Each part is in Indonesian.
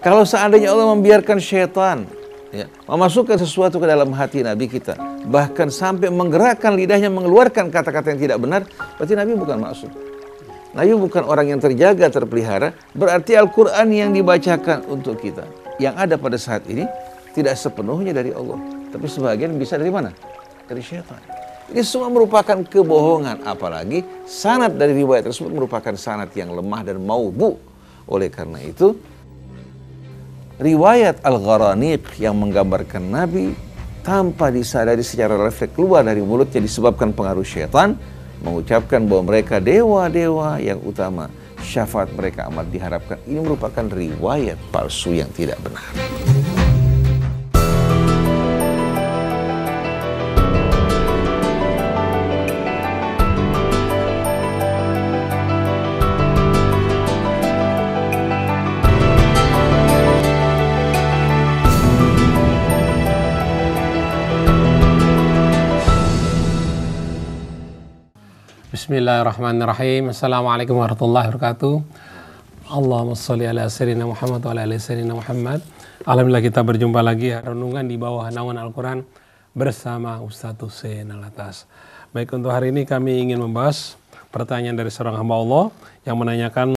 Kalau seandainya Allah membiarkan syaitan ya, memasukkan sesuatu ke dalam hati Nabi kita, bahkan sampai menggerakkan lidahnya mengeluarkan kata-kata yang tidak benar, berarti Nabi bukan maksum. Nabi bukan orang yang terjaga, terpelihara. Berarti Al-Quran yang dibacakan untuk kita, yang ada pada saat ini, tidak sepenuhnya dari Allah, tapi sebagian bisa dari mana? Dari syaitan. Ini semua merupakan kebohongan, apalagi sanad dari riwayat tersebut merupakan sanad yang lemah dan maudhu. Oleh karena itu, riwayat Al-Gharaniq yang menggambarkan Nabi tanpa disadari secara refleks keluar dari mulutnya disebabkan pengaruh syaitan, mengucapkan bahwa mereka dewa-dewa yang utama, syafaat mereka amat diharapkan. Ini merupakan riwayat palsu yang tidak benar. Bismillahirrahmanirrahim. Assalamualaikum warahmatullahi wabarakatuh. Allahumma sholli ala sayyidina Muhammad wa ala ali sayyidina Muhammad. Alhamdulillah kita berjumpa lagi renungan di bawah naungan Al-Quran bersama Ustadz Hussein Alatas. Baik, untuk hari ini kami ingin membahas pertanyaan dari seorang hamba Allah yang menanyakan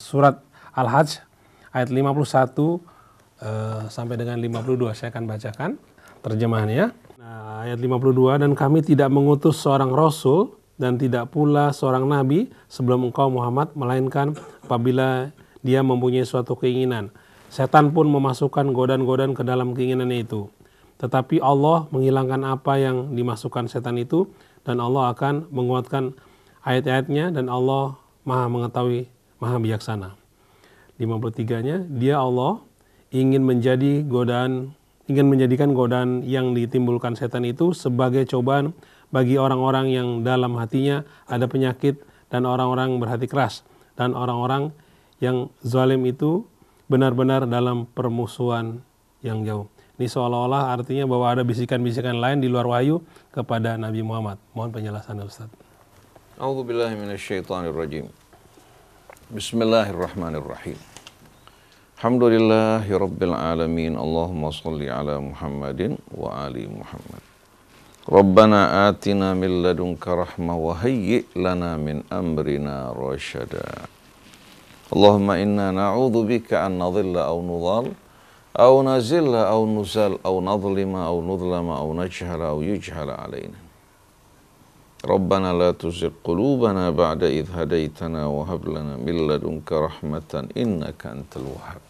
surat Al-Hajj ayat 51 sampai dengan 52. Saya akan bacakan terjemahannya. Ayat 52, dan kami tidak mengutus seorang rasul dan tidak pula seorang nabi sebelum engkau Muhammad, melainkan apabila dia mempunyai suatu keinginan, setan pun memasukkan godaan-godaan ke dalam keinginannya itu. Tetapi Allah menghilangkan apa yang dimasukkan setan itu, dan Allah akan menguatkan ayat-ayatnya, dan Allah maha mengetahui, maha bijaksana. 53-nya, dia Allah ingin menjadikan godaan yang ditimbulkan setan itu sebagai cobaan bagi orang-orang yang dalam hatinya ada penyakit dan orang-orang berhati keras, dan orang-orang yang zalim itu benar-benar dalam permusuhan yang jauh. Ini seolah-olah artinya bahwa ada bisikan-bisikan lain di luar wahyu kepada Nabi Muhammad. Mohon penjelasan Ustaz. A'udzubillahi minasyaitonirrajim. Bismillahirrahmanirrahim. Alhamdulillahi Rabbil Alamin. Allahumma salli ala Muhammadin wa ali Muhammad. Rabbana atina min ladunka rahmah wa hayyi' lana min amrina rasyada. Allahumma inna na'udhu bika an nadhilla aw nudhal aw nazilla aw nuzal aw nadhlima aw nudhlama aw najhala aw yujhala alaina. Rabbana la tuzigh qulubana ba'da idh hadaitana wa hab lana min ladunka rahmatan innaka antal wahhab.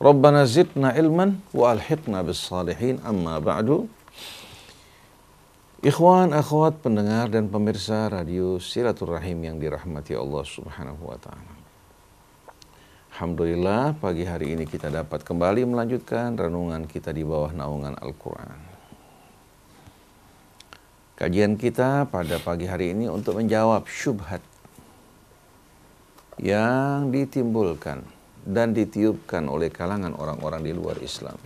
Rabbana zidna ilman wa alhiqna bis salihin, amma ba'du. Ikhwan, akhwat, pendengar dan pemirsa radio Silaturahim yang dirahmati Allah Subhanahu wa taala. Alhamdulillah, pagi hari ini kita dapat kembali melanjutkan renungan kita di bawah naungan Al-Quran. Kajian kita pada pagi hari ini untuk menjawab syubhat yang ditimbulkan dan ditiupkan oleh kalangan orang-orang di luar Islam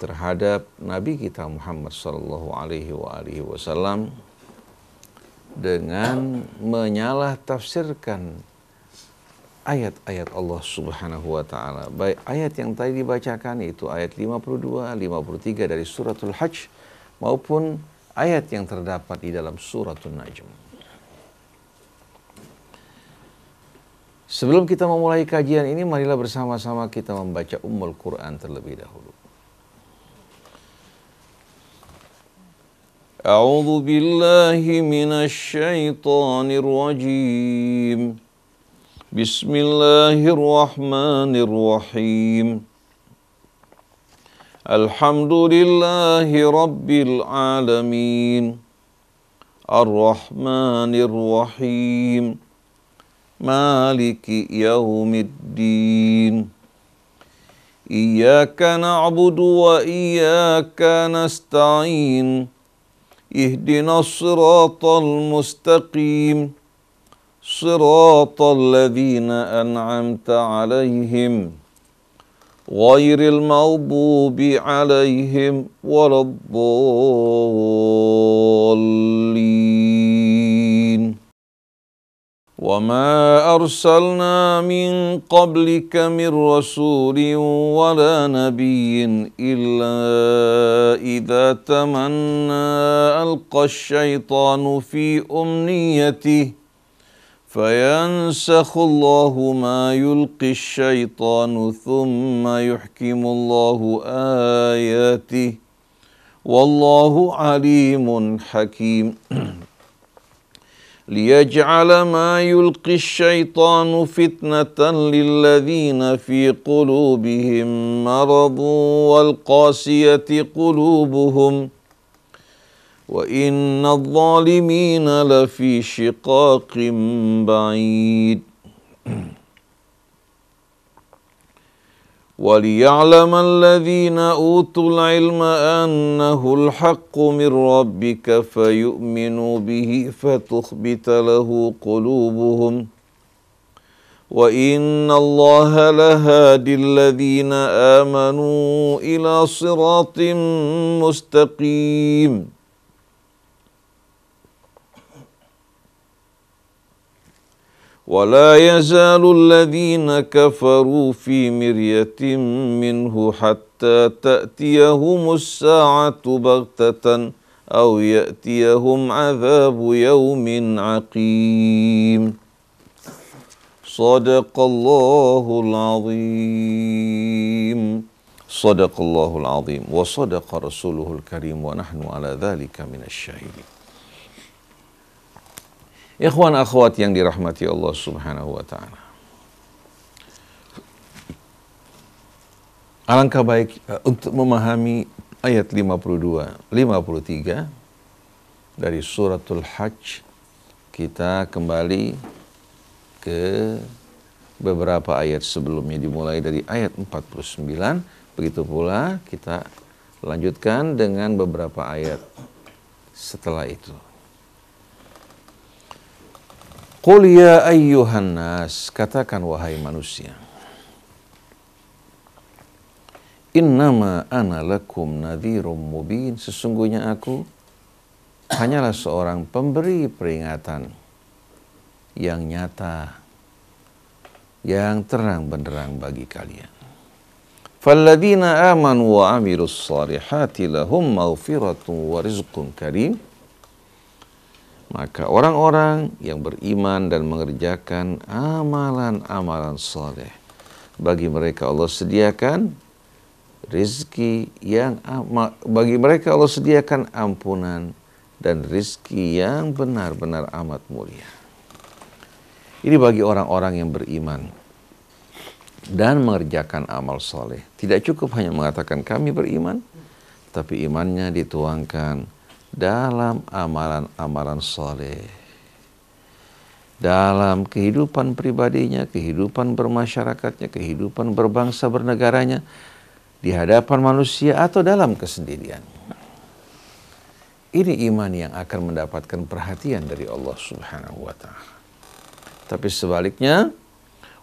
terhadap Nabi kita Muhammad sallallahu alaihi wasallam dengan menyalah tafsirkan ayat-ayat Allah Subhanahu wa taala. Baik ayat yang tadi dibacakan, itu ayat 52, 53 dari suratul Hajj, maupun ayat yang terdapat di dalam suratul Najm. Sebelum kita memulai kajian ini, marilah bersama-sama kita membaca Ummul Quran terlebih dahulu. A'udzu billahi minasy syaithanir rajim. Bismillahirrahmanirrahim. Alhamdulillahi rabbil alamin. Ar-Rahmanir Rahim. Maliki yaumiddin. Iyyaka na'budu wa iyyaka nasta'in. Ihdinas siratal mustaqim. Siratal ladzina an'amta 'alaihim ghairil maghdubi 'alaihim waladdallin. وَمَا أَرْسَلْنَا مِن قَبْلِكَ مِن رَّسُولٍ وَلَا نَبِيٍّ إِلَّا إِذَا تَمَنَّى أَلْقَى الشَّيْطَانُ فِي أُمْنِيَّتِهِ فَيَنسَخُ اللَّهُ مَا يُلْقِي الشَّيْطَانُ ثُمَّ يُحْكِمُ اللَّهُ آيَاتِهِ وَاللَّهُ عَلِيمٌ حَكِيمٌ لِيَجْعَلَ مَا يُلْقِي الشَّيْطَانُ فِتْنَةً لِلَّذِينَ فِي قُلُوبِهِم مَّرَضٌ وَالْقَاسِيَةِ قُلُوبُهُمْ وَإِنَّ الظَّالِمِينَ لَفِي شِقَاقٍ بَعِيدٍ وَلِيَعْلَمَ الَّذِينَ أُوتُوا الْعِلْمَ أَنَّهُ الْحَقُّ مِنْ رَبِّكَ فَيُؤْمِنُوا بِهِ فَتُخْبِتَ لَهُ قُلُوبُهُمْ وَإِنَّ اللَّهَ لَهَادِ الَّذِينَ آمَنُوا إِلَى صِرَاطٍ مُسْتَقِيمٍ وَلَا يَزَالُ الَّذِينَ كَفَرُوا فِي مِرْيَةٍ مِّنْهُ حَتَّى تَأْتِيَهُمُ السَّاعَةُ بَغْتَةً أَوْ يَأْتِيَهُمْ عَذَابُ يَوْمٍ عَقِيمٍ صَدَقَ اللَّهُ الْعَظِيمُ صَدَقَ اللَّهُ الْعَظِيمُ وَصَدَقَ رَسُولُهُ الْكَرِيمُ وَنَحْنُ عَلَى ذَلِكَ مِنَ الشَّاهِدِينَ. Ikhwan akhwat yang dirahmati Allah Subhanahu wa taala. Alangkah baik untuk memahami ayat 52, 53 dari suratul Hajj, kita kembali ke beberapa ayat sebelumnya, dimulai dari ayat 49, begitu pula kita lanjutkan dengan beberapa ayat setelah itu. Qul ya ayyuhan nas, katakan wahai manusia, innama ana lakum nadhirum mubin, sesungguhnya aku hanyalah seorang pemberi peringatan yang nyata, yang terang benderang bagi kalian. Falladzina amanu wa amilus salihati lahum maghfiratun wa rizqun karim. Maka orang-orang yang beriman dan mengerjakan amalan-amalan saleh, bagi mereka Allah sediakan rizki yang bagi mereka Allah sediakan ampunan dan rizki yang benar-benar amat mulia. Ini bagi orang-orang yang beriman dan mengerjakan amal saleh. Tidak cukup hanya mengatakan kami beriman, tapi imannya dituangkan dalam amalan-amalan saleh, dalam kehidupan pribadinya, kehidupan bermasyarakatnya, kehidupan berbangsa bernegaranya, di hadapan manusia atau dalam kesendirian. Ini iman yang akan mendapatkan perhatian dari Allah Subhanahu wa taala. Tapi sebaliknya,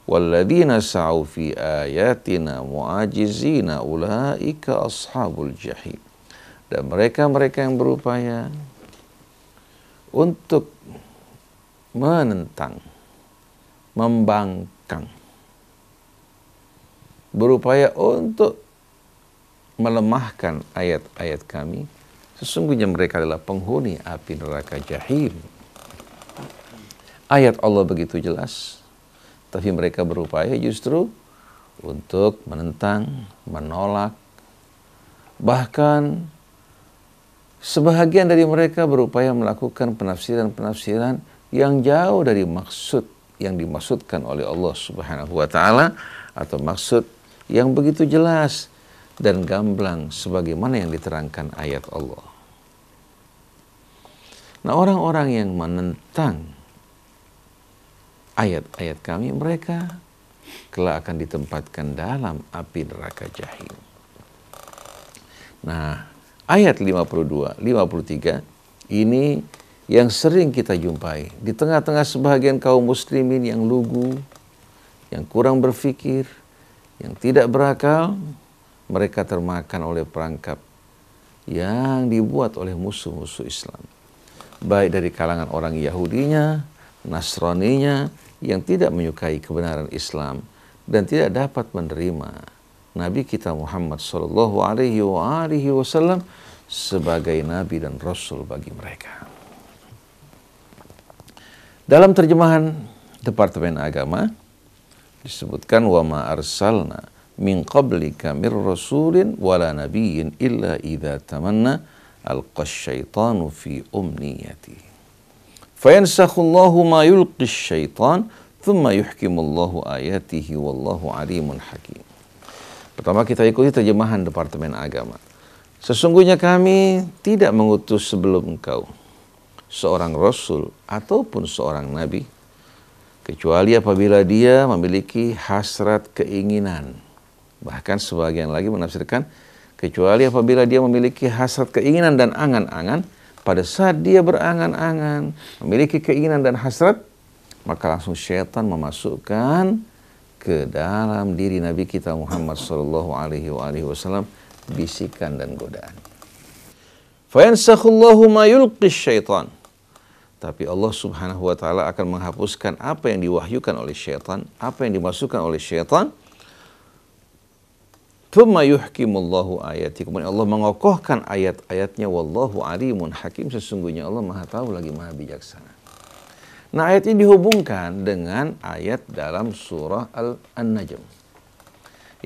walladzina sa'u fi ayatina mu'ajizina ulaika ashabul jahim. Dan mereka-mereka yang berupaya untuk menentang, membangkang, berupaya untuk melemahkan ayat-ayat kami, sesungguhnya mereka adalah penghuni api neraka jahim. Ayat Allah begitu jelas, tapi mereka berupaya justru untuk menentang, menolak, bahkan sebahagian dari mereka berupaya melakukan penafsiran-penafsiran yang jauh dari maksud yang dimaksudkan oleh Allah Subhanahu wa taala, atau maksud yang begitu jelas dan gamblang sebagaimana yang diterangkan ayat Allah. Nah, orang-orang yang menentang ayat-ayat kami, mereka kelak akan ditempatkan dalam api neraka jahim. Nah, ayat 52, 53 ini yang sering kita jumpai di tengah-tengah sebahagian kaum muslimin yang lugu, yang kurang berfikir, yang tidak berakal. Mereka termakan oleh perangkap yang dibuat oleh musuh-musuh Islam, baik dari kalangan orang Yahudinya Nasraninya yang tidak menyukai kebenaran Islam dan tidak dapat menerima Nabi kita Muhammad sallallahu alaihi wasallam sebagai nabi dan rasul bagi mereka. Dalam terjemahan Departemen Agama disebutkan wa ma arsalna min qablika mir rasulin wala nabiyyin illa idza tamanna alqa syaitanu fi umniyati fayansakhullahu ma yulqi syaitan thumma yuhkimullahu ayatihi wallahu alimun hakim. Pertama kita ikuti terjemahan Departemen Agama. Sesungguhnya kami tidak mengutus sebelum engkau seorang rasul ataupun seorang nabi kecuali apabila dia memiliki hasrat keinginan. Bahkan sebagian lagi menafsirkan kecuali apabila dia memiliki hasrat keinginan dan angan-angan. Pada saat dia berangan-angan, memiliki keinginan dan hasrat, maka langsung syaitan memasukkan ke dalam diri Nabi kita Muhammad sallallahu alaihi wasallam bisikan dan godaan. Fayansakhullahu ma yulqis syaitan. Tapi Allah Subhanahu wa taala akan menghapuskan apa yang diwahyukan oleh syaitan, apa yang dimasukkan oleh syaitan. Thumma yuhkimullahu ayati. Kemudian Allah mengokohkan ayat-ayatnya. Wallahu alimun hakim. Sesungguhnya Allah maha tahu lagi maha bijaksana. Nah, ayat ini dihubungkan dengan ayat dalam surah An-Najm.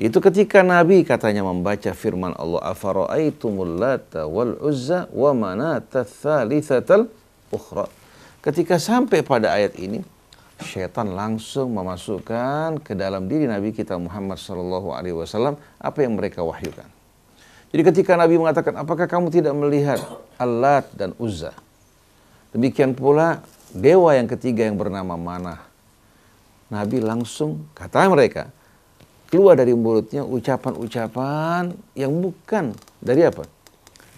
Itu ketika Nabi katanya membaca firman Allah, afara'aitumul lata wal uzza wa manata tsalitsatal ukhra. Ketika sampai pada ayat ini, syaitan langsung memasukkan ke dalam diri Nabi kita Muhammad sallallahu alaihi wasallam apa yang mereka wahyukan. Jadi ketika Nabi mengatakan, apakah kamu tidak melihat Al-Lat dan Uzza? Demikian pula dewa yang ketiga yang bernama Manah. Nabi langsung kata mereka, keluar dari mulutnya ucapan-ucapan yang bukan dari apa?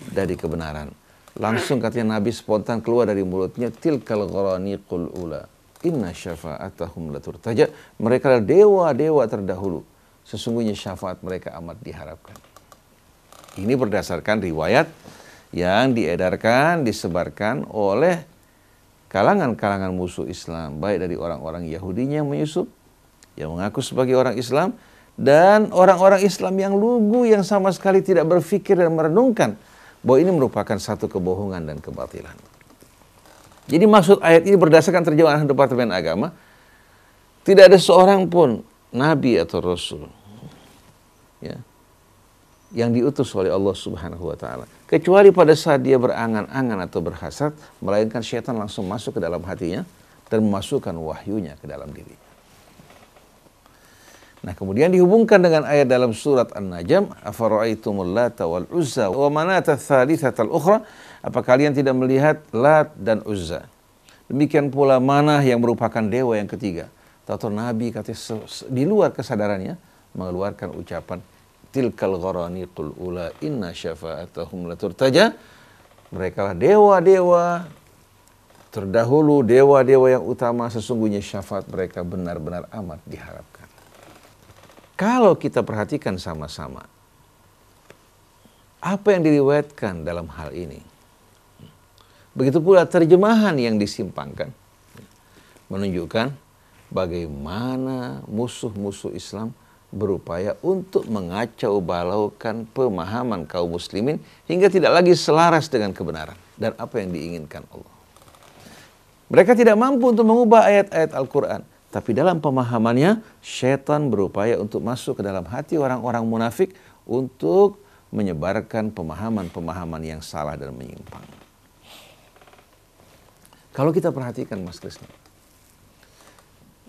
Dari kebenaran. Langsung katanya Nabi spontan keluar dari mulutnya, tilkal gharaniqul ula. Inna syafa'atahum laturtaja. Mereka adalah dewa-dewa terdahulu. Sesungguhnya syafaat mereka amat diharapkan. Ini berdasarkan riwayat yang diedarkan, disebarkan oleh kalangan-kalangan musuh Islam. Baik dari orang-orang Yahudinya yang menyusup, yang mengaku sebagai orang Islam, dan orang-orang Islam yang lugu, yang sama sekali tidak berpikir dan merenungkan bahwa ini merupakan satu kebohongan dan kebatilan. Jadi maksud ayat ini berdasarkan terjemahan Departemen Agama, tidak ada seorang pun nabi atau rasul ya, yang diutus oleh Allah Subhanahu wa taala kecuali pada saat dia berangan-angan atau berhasad, melainkan syaitan langsung masuk ke dalam hatinya dan memasukkan wahyunya ke dalam diri. Nah, kemudian dihubungkan dengan ayat dalam surat An-Najm, afara'aitumul lata wal uzza wa manata tsalitsatal ukhra. Apa kalian tidak melihat Lat dan Uzza? Demikian pula Manah yang merupakan dewa yang ketiga. Tahu Nabi katanya di luar kesadarannya mengeluarkan ucapan tilkal gharaniqul ula inna syafa'atahum laturtaja. Mereka lah dewa-dewa terdahulu, dewa-dewa yang utama, sesungguhnya syafaat mereka benar-benar amat diharapkan. Kalau kita perhatikan sama-sama apa yang diriwayatkan dalam hal ini, begitu pula terjemahan yang disimpangkan menunjukkan bagaimana musuh-musuh Islam berupaya untuk mengacau balaukan pemahaman kaum muslimin hingga tidak lagi selaras dengan kebenaran dan apa yang diinginkan Allah. Mereka tidak mampu untuk mengubah ayat-ayat Al-Quran, tapi dalam pemahamannya syaitan berupaya untuk masuk ke dalam hati orang-orang munafik untuk menyebarkan pemahaman-pemahaman yang salah dan menyimpang. Kalau kita perhatikan Mas Krisna,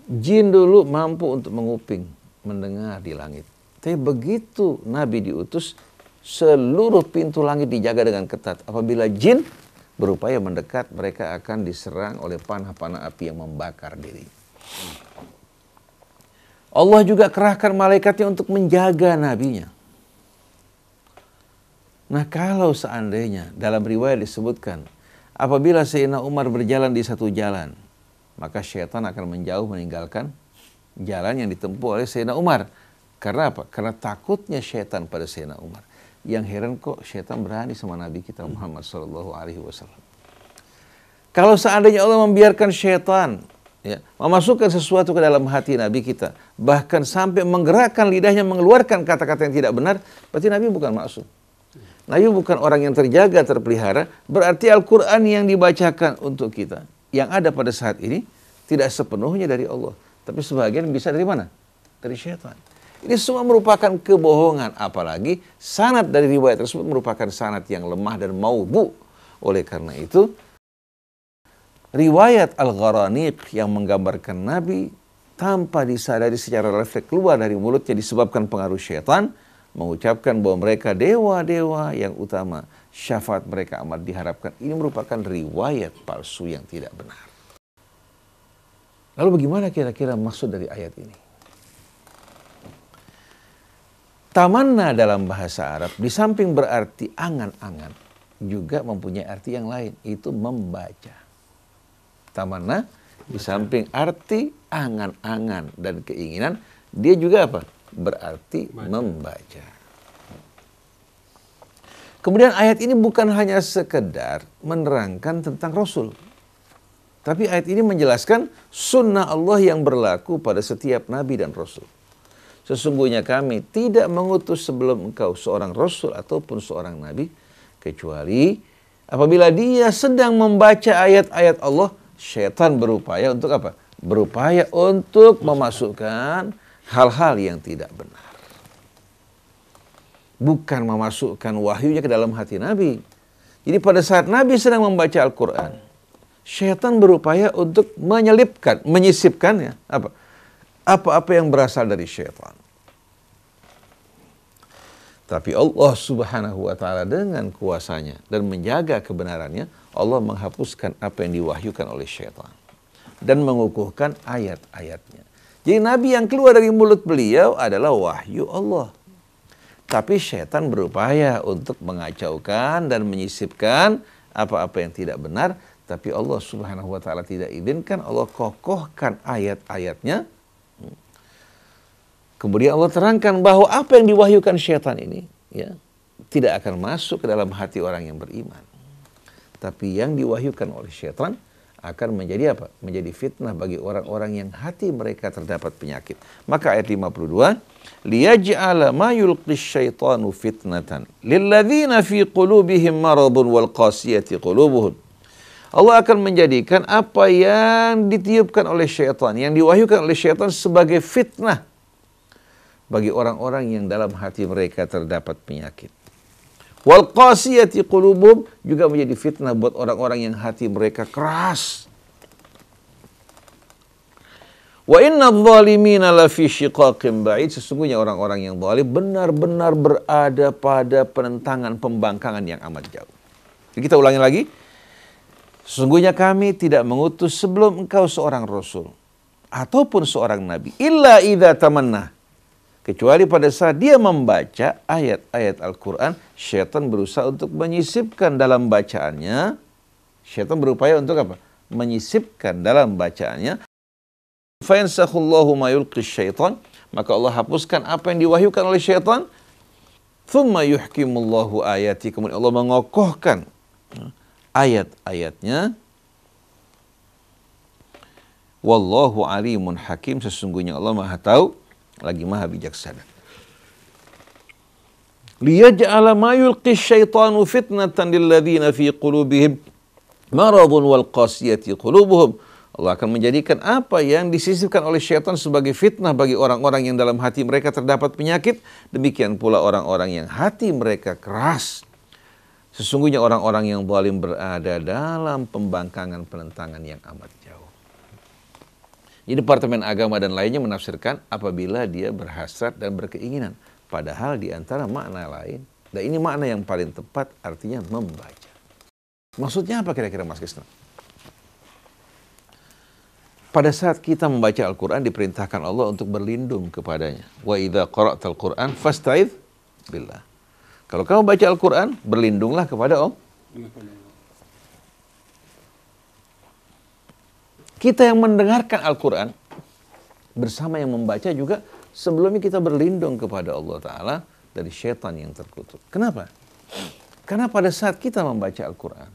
jin dulu mampu untuk menguping, mendengar di langit. Tapi begitu Nabi diutus, seluruh pintu langit dijaga dengan ketat. Apabila jin berupaya mendekat, mereka akan diserang oleh panah-panah api yang membakar diri. Allah juga kerahkan malaikatnya untuk menjaga nabinya. Nah, kalau seandainya dalam riwayat disebutkan, apabila Sayyidina Umar berjalan di satu jalan, maka syaitan akan menjauh meninggalkan jalan yang ditempuh oleh Sayyidina Umar. Karena apa? Karena takutnya syaitan pada Sayyidina Umar. Yang heran kok syaitan berani sama Nabi kita Muhammad SAW. Kalau seandainya Allah membiarkan syaitan Ya, memasukkan sesuatu ke dalam hati Nabi kita, bahkan sampai menggerakkan lidahnya mengeluarkan kata-kata yang tidak benar, berarti Nabi bukan maksum. Nabi bukan orang yang terjaga, terpelihara, berarti Al-Quran yang dibacakan untuk kita, yang ada pada saat ini, tidak sepenuhnya dari Allah. Tapi sebagian bisa dari mana? Dari syaitan. Ini semua merupakan kebohongan, apalagi sanad dari riwayat tersebut merupakan sanad yang lemah dan maudhu. Oleh karena itu, riwayat Al-Gharaniq yang menggambarkan Nabi tanpa disadari secara refleks keluar dari mulutnya disebabkan pengaruh syaitan, mengucapkan bahwa mereka dewa-dewa yang utama, syafaat mereka amat diharapkan. Ini merupakan riwayat palsu yang tidak benar. Lalu bagaimana kira-kira maksud dari ayat ini? Tamanna dalam bahasa Arab di samping berarti angan-angan juga mempunyai arti yang lain, itu membaca. Tamanna di samping arti angan-angan dan keinginan, dia juga apa? Berarti membaca. Kemudian ayat ini bukan hanya sekedar menerangkan tentang Rasul, tapi ayat ini menjelaskan sunnah Allah yang berlaku pada setiap Nabi dan Rasul. Sesungguhnya kami tidak mengutus sebelum engkau seorang Rasul ataupun seorang Nabi, kecuali apabila dia sedang membaca ayat-ayat Allah, syaitan berupaya untuk apa? Berupaya untuk memasukkan hal-hal yang tidak benar. Bukan memasukkan wahyunya ke dalam hati Nabi. Jadi pada saat Nabi sedang membaca Al-Quran, syaitan berupaya untuk menyelipkan, menyisipkannya apa-apa yang berasal dari syaitan. Tapi Allah Subhanahu wa ta'ala dengan kuasanya dan menjaga kebenarannya, Allah menghapuskan apa yang diwahyukan oleh syaitan dan mengukuhkan ayat-ayatnya. Jadi Nabi yang keluar dari mulut beliau adalah wahyu Allah. Tapi syaitan berupaya untuk mengacaukan dan menyisipkan apa-apa yang tidak benar. Tapi Allah Subhanahu wa ta'ala tidak izinkan, Allah kokohkan ayat-ayatnya. Kemudian Allah terangkan bahwa apa yang diwahyukan syaitan ini ya, tidak akan masuk ke dalam hati orang yang beriman. Tapi yang diwahyukan oleh syaitan akan menjadi apa? Menjadi fitnah bagi orang-orang yang hati mereka terdapat penyakit. Maka ayat 52, liyaj'ala ma yulqis syaitanu fitnatan lilladzina fi qulubihim maradun wal qasiyati qulubuhum. Allah akan menjadikan apa yang ditiupkan oleh syaitan, yang diwahyukan oleh syaitan sebagai fitnah bagi orang-orang yang dalam hati mereka terdapat penyakit. Wal qasiyati qulubuhum, juga menjadi fitnah buat orang-orang yang hati mereka keras. Wa inna adh-dhalimina lafi shiqaqin ba'id, sesungguhnya orang-orang yang zalim benar-benar berada pada penentangan, pembangkangan yang amat jauh. Jadi kita ulangi lagi. Sesungguhnya kami tidak mengutus sebelum engkau seorang rasul ataupun seorang nabi illa idza tamanna, kecuali pada saat dia membaca ayat-ayat Al-Quran, syaitan berusaha untuk menyisipkan dalam bacaannya. Syaitan berupaya untuk apa? Menyisipkan dalam bacaannya. Fayansakhullahu ma yulqis syaitan, maka Allah hapuskan apa yang diwahyukan oleh syaitan. Thumma yuhkimullahu ayati, kemudian Allah mengokohkan ayat-ayatnya. Wallahu alimun hakim, sesungguhnya Allah Maha tahu lagi Maha bijaksana. Liyaj'ala ma yulqis syaitanu fitnatan lilladzina fi qulubihim maradun wal qasiyati qulubuhum. Allah akan menjadikan apa yang disisipkan oleh syaitan sebagai fitnah bagi orang-orang yang dalam hati mereka terdapat penyakit. Demikian pula orang-orang yang hati mereka keras. Sesungguhnya orang-orang yang zalim berada dalam pembangkangan penentangan yang amat jauh. Jadi Departemen Agama dan lainnya menafsirkan apabila dia berhasrat dan berkeinginan. Padahal di antara makna lain, dan ini makna yang paling tepat, artinya membaca. Maksudnya apa kira-kira Mas Krisna? Pada saat kita membaca Al-Quran, diperintahkan Allah untuk berlindung kepadanya. Wa idza qara'tal Qur'an fasta'idz billah. Kalau kamu baca Al-Quran, berlindunglah kepada Allah. Kita yang mendengarkan Al-Quran, bersama yang membaca juga, sebelumnya kita berlindung kepada Allah Ta'ala dari syaitan yang terkutuk. Kenapa? Karena pada saat kita membaca Al-Quran,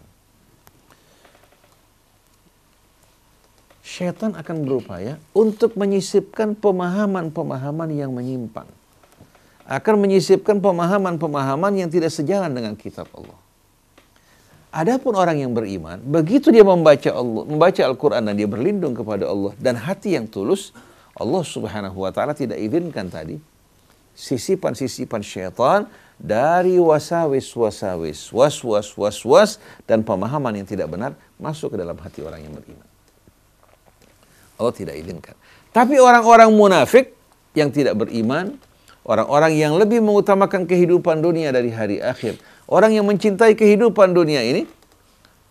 Syaitan akan berupaya untuk menyisipkan pemahaman-pemahaman yang menyimpang. Akan menyisipkan pemahaman-pemahaman yang tidak sejalan dengan kitab Allah. Adapun orang yang beriman, begitu dia membaca Al-Quran dan dia berlindung kepada Allah dan hati yang tulus, Allah Subhanahu wa Ta'ala tidak izinkan tadi sisipan-sisipan syaitan dari wasawis, was-was dan pemahaman yang tidak benar masuk ke dalam hati orang yang beriman. Allah tidak izinkan. Tapi orang-orang munafik yang tidak beriman, orang-orang yang lebih mengutamakan kehidupan dunia dari hari akhir, orang yang mencintai kehidupan dunia ini,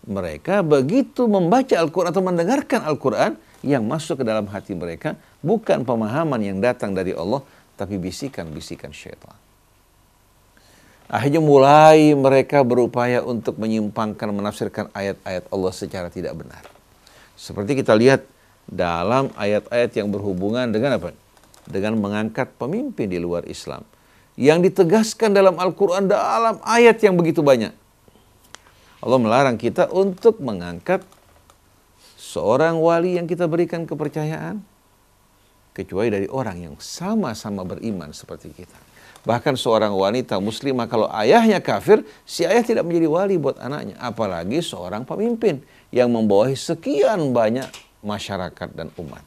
mereka begitu membaca Al-Quran atau mendengarkan Al-Quran, yang masuk ke dalam hati mereka bukan pemahaman yang datang dari Allah, tapi bisikan-bisikan syaitan. Akhirnya mulai mereka berupaya untuk menyimpangkan, menafsirkan ayat-ayat Allah secara tidak benar. Seperti kita lihat dalam ayat-ayat yang berhubungan dengan apa? Dengan mengangkat pemimpin di luar Islam. Yang ditegaskan dalam Al-Quran dalam ayat yang begitu banyak. Allah melarang kita untuk mengangkat seorang wali yang kita berikan kepercayaan, kecuali dari orang yang sama-sama beriman seperti kita. Bahkan seorang wanita muslimah kalau ayahnya kafir, si ayah tidak menjadi wali buat anaknya. Apalagi seorang pemimpin yang membawahi sekian banyak masyarakat dan umat.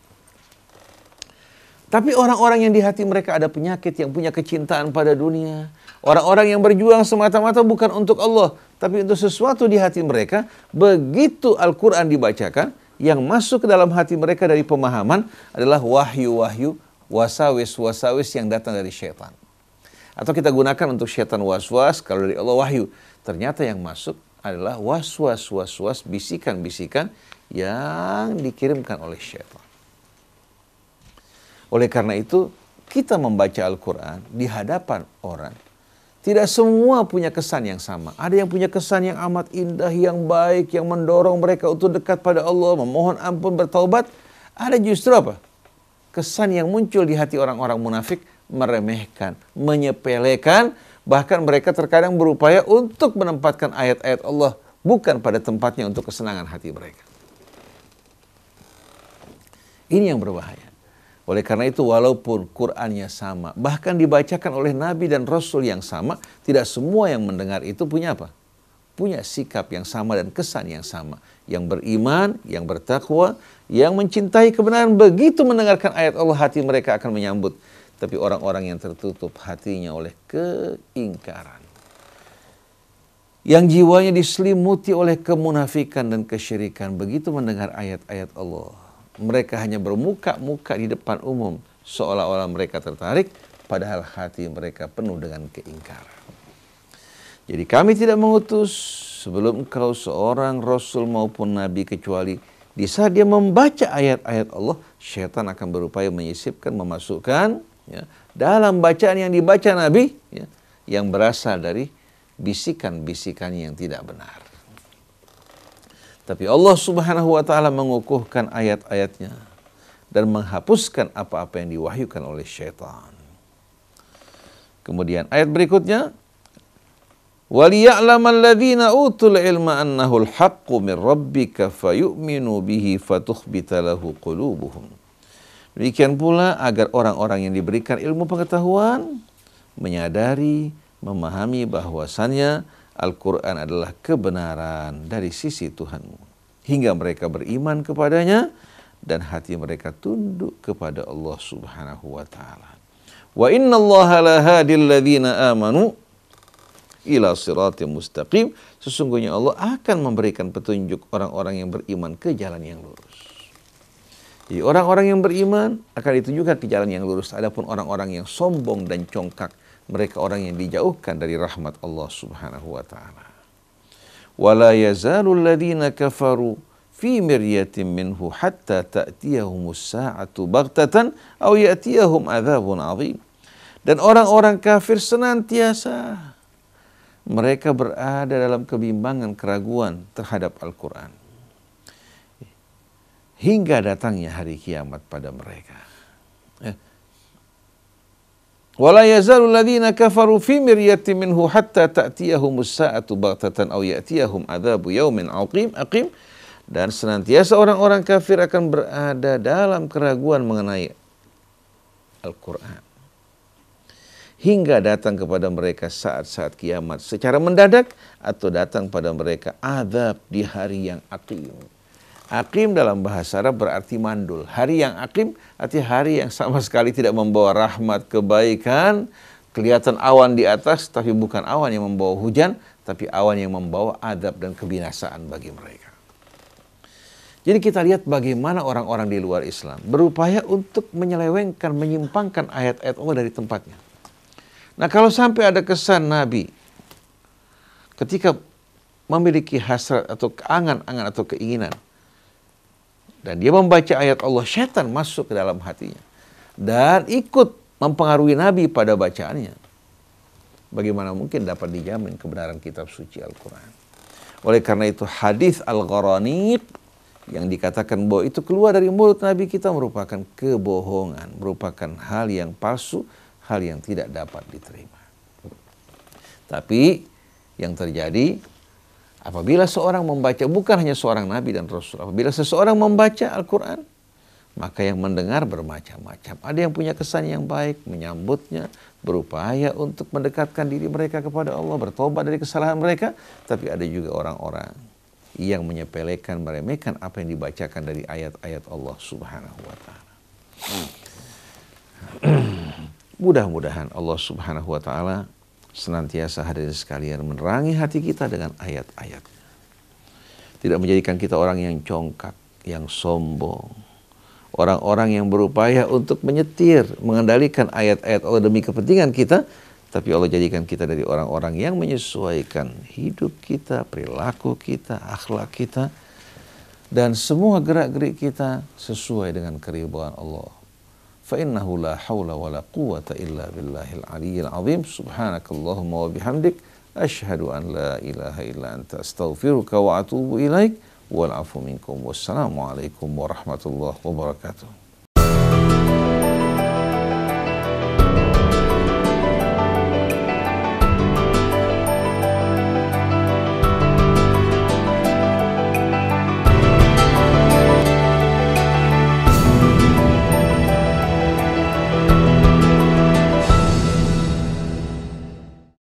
Tapi orang-orang yang di hati mereka ada penyakit, yang punya kecintaan pada dunia, orang-orang yang berjuang semata-mata bukan untuk Allah, tapi untuk sesuatu di hati mereka, begitu Al-Quran dibacakan, yang masuk ke dalam hati mereka dari pemahaman adalah wahyu-wahyu, wasawis-wasawis yang datang dari syaitan. Atau kita gunakan untuk syaitan waswas, kalau dari Allah wahyu. Ternyata yang masuk adalah waswas-waswas, bisikan-bisikan yang dikirimkan oleh syaitan. Oleh karena itu, kita membaca Al-Quran di hadapan orang. Tidak semua punya kesan yang sama. Ada yang punya kesan yang amat indah, yang baik, yang mendorong mereka untuk dekat pada Allah, memohon ampun, bertaubat. Ada justru apa? Kesan yang muncul di hati orang-orang munafik, meremehkan, menyepelekan, bahkan mereka terkadang berupaya untuk menempatkan ayat-ayat Allah bukan pada tempatnya untuk kesenangan hati mereka. Ini yang berbahaya. Oleh karena itu walaupun Qur'annya sama, bahkan dibacakan oleh Nabi dan Rasul yang sama, tidak semua yang mendengar itu punya apa? Punya sikap yang sama dan kesan yang sama. Yang beriman, yang bertakwa, yang mencintai kebenaran, begitu mendengarkan ayat Allah hati mereka akan menyambut. Tapi orang-orang yang tertutup hatinya oleh keingkaran, yang jiwanya diselimuti oleh kemunafikan dan kesyirikan, begitu mendengar ayat-ayat Allah, mereka hanya bermuka-muka di depan umum, seolah-olah mereka tertarik, padahal hati mereka penuh dengan keingkaran. Jadi kami tidak mengutus sebelum engkau seorang Rasul maupun Nabi, kecuali di saat dia membaca ayat-ayat Allah, syaitan akan berupaya menyisipkan, memasukkan ya, dalam bacaan yang dibaca Nabi ya, yang berasal dari bisikan-bisikan yang tidak benar. Tapi Allah Subhanahu wa Ta'ala mengukuhkan ayat-ayatnya dan menghapuskan apa-apa yang diwahyukan oleh syaitan. Kemudian ayat berikutnya, وَلِيَعْلَمَ الَّذِينَ أُوتُوا الْعِلْمَ أَنَّهُ الْحَقُّ مِنْ رَبِّكَ فَيُؤْمِنُوا بِهِ فَتُخْبِتَ لَهُ قُلُوبُهُمْ. Demikian pula agar orang-orang yang diberikan ilmu pengetahuan menyadari, memahami bahwasannya Al-Quran adalah kebenaran dari sisi Tuhanmu, hingga mereka beriman kepadanya dan hati mereka tunduk kepada Allah Subhanahu wa Ta'ala. Wa inna Allaha lahadil ladzina amanu ila siratim mustaqim. Sesungguhnya Allah akan memberikan petunjuk orang-orang yang beriman ke jalan yang lurus. Jadi orang-orang yang beriman akan ditunjukkan ke jalan yang lurus. Adapun orang-orang yang sombong dan congkak, mereka orang yang dijauhkan dari rahmat Allah Subhanahu wa Ta'ala. Wala yazalul ladzina kafaru fi miryatin minhu hatta ta'tiyahumus sa'atu baghtatan aw ya'tiyahum adzabun 'adzim. Dan orang-orang kafir senantiasa mereka berada dalam kebimbangan, keraguan terhadap Al-Quran, hingga datangnya hari kiamat pada mereka. Wala yazalul ladzina kafaru fi miryatin minhu hatta ta'tiyahumus sa'atu baghtatan aw ya'tiyahum adzabu yaumin aqim. Dan senantiasa orang-orang kafir akan berada dalam keraguan mengenai Al-Quran. Hingga datang kepada mereka saat-saat kiamat secara mendadak atau datang pada mereka azab di hari yang aqim. Aqim dalam bahasa Arab berarti mandul. Hari yang aqim artinya hari yang sama sekali tidak membawa rahmat, kebaikan. Kelihatan awan di atas tapi bukan awan yang membawa hujan, tapi awan yang membawa azab dan kebinasaan bagi mereka. Jadi kita lihat bagaimana orang-orang di luar Islam berupaya untuk menyelewengkan, menyimpangkan ayat-ayat Allah dari tempatnya. Nah, kalau sampai ada kesan Nabi ketika memiliki hasrat atau angan-angan atau keinginan dan dia membaca ayat Allah, syaitan masuk ke dalam hatinya dan ikut mempengaruhi Nabi pada bacaannya. Bagaimana mungkin dapat dijamin kebenaran kitab suci Al-Quran? Oleh karena itu hadis Al-Gharaniq yang dikatakan bahwa itu keluar dari mulut Nabi kita merupakan kebohongan, merupakan hal yang palsu, hal yang tidak dapat diterima. Tapi yang terjadi apabila seorang membaca, bukan hanya seorang Nabi dan Rasul, apabila seseorang membaca Al-Quran, maka yang mendengar bermacam-macam. Ada yang punya kesan yang baik, menyambutnya, berupaya untuk mendekatkan diri mereka kepada Allah, bertobat dari kesalahan mereka. Tapi ada juga orang-orang yang menyepelekan, meremehkan apa yang dibacakan dari ayat-ayat Allah Subhanahu wa Ta'ala. Mudah-mudahan Allah Subhanahu wa Ta'ala senantiasa hadirin sekalian menerangi hati kita dengan ayat-ayat. Tidak menjadikan kita orang yang congkak, yang sombong, orang-orang yang berupaya untuk menyetir, mengendalikan ayat-ayat Allah demi kepentingan kita. Tapi Allah jadikan kita dari orang-orang yang menyesuaikan hidup kita, perilaku kita, akhlak kita, dan semua gerak-gerik kita sesuai dengan keridhaan Allah. Fa innahu la haula wa la quwwata illa billahil aliyyil azim. Subhanakallahumma wa bihamdik asyhadu an la ilaha illa anta astaghfiruka wa atubu ilaik. Wal afu minkum. Wassalamualaikum warahmatullahi wabarakatuh.